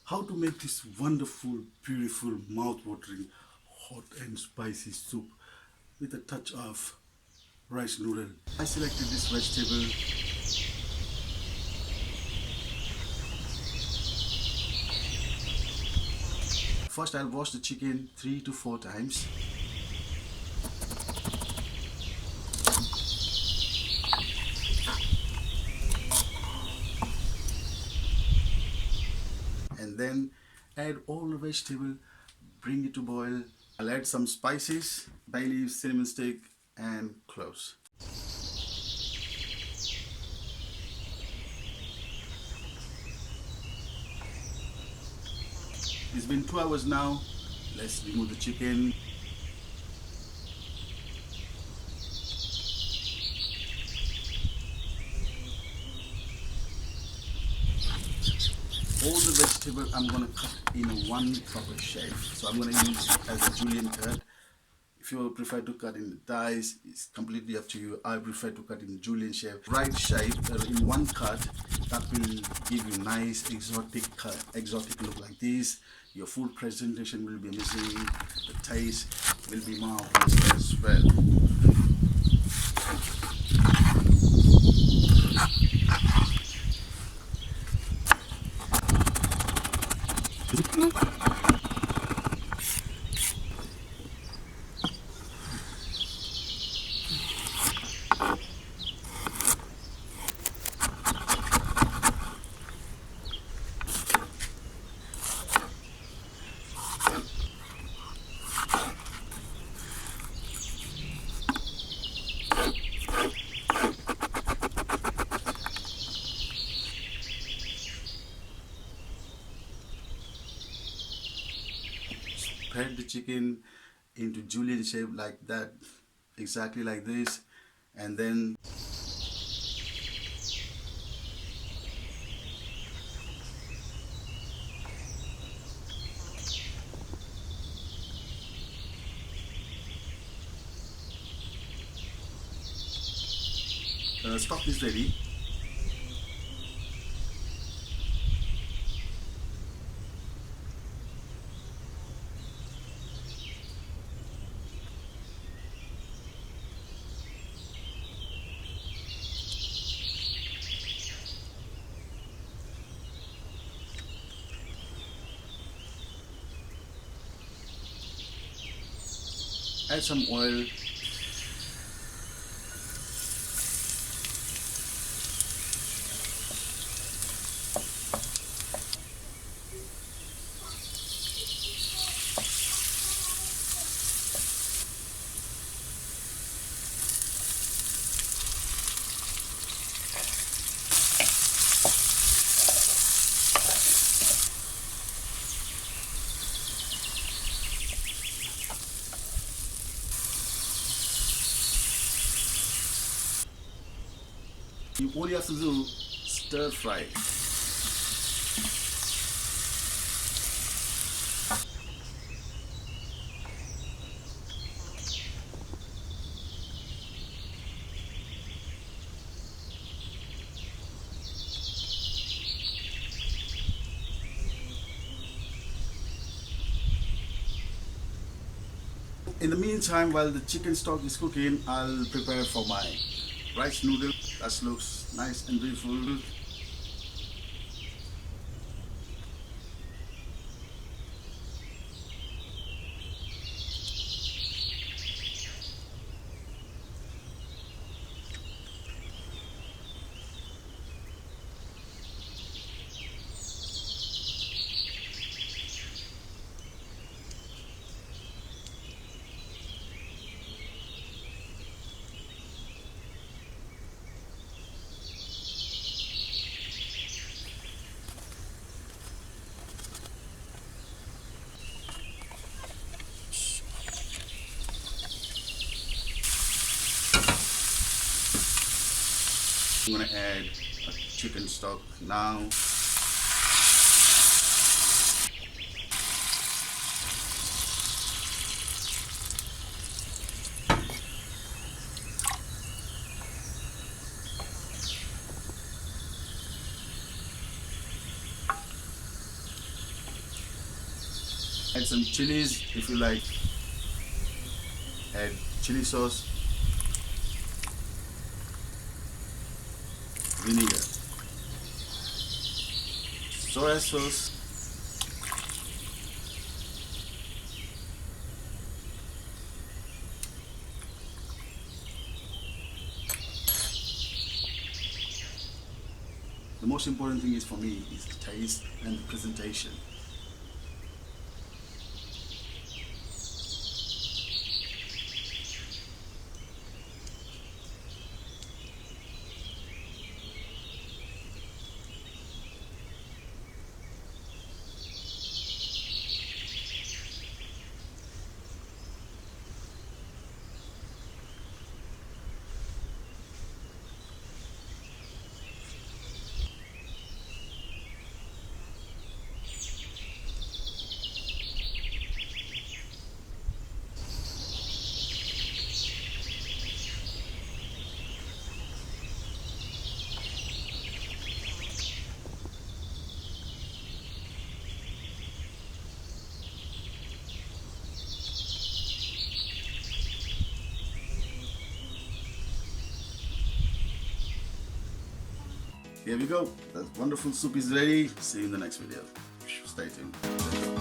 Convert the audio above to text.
how to make this wonderful, beautiful, mouth-watering, hot and spicy soup with a touch of rice noodle. I selected this vegetable. First, I'll wash the chicken 3 to 4 times. And then add all the vegetable, bring it to boil. I'll add some spices, bay leaves, cinnamon stick, and cloves. It's been 2 hours now. Let's remove the chicken. All the vegetable I'm going to cut in one proper shape. So I'm going to use it as a julienne cut. If you prefer to cut in the dice, it's completely up to you. I prefer to cut in julienne shape. Right shape in one cut, that will give you nice exotic cut, exotic look like this. Your food presentation will be amazing. The taste will be marvelous as well. Spread the chicken into julienne shape like that, exactly like this, and then stock is ready. Add some oil. All you have to do, stir fry. In the meantime, while the chicken stock is cooking, I'll prepare for my rice noodle. That looks nice and beautiful. I'm gonna add a chicken stock now. Add some chilies if you like. Add chili sauce, vinegar, soy sauce, the most important thing is for me is the taste and the presentation. Here we go. That wonderful soup is ready. See you in the next video. Stay tuned.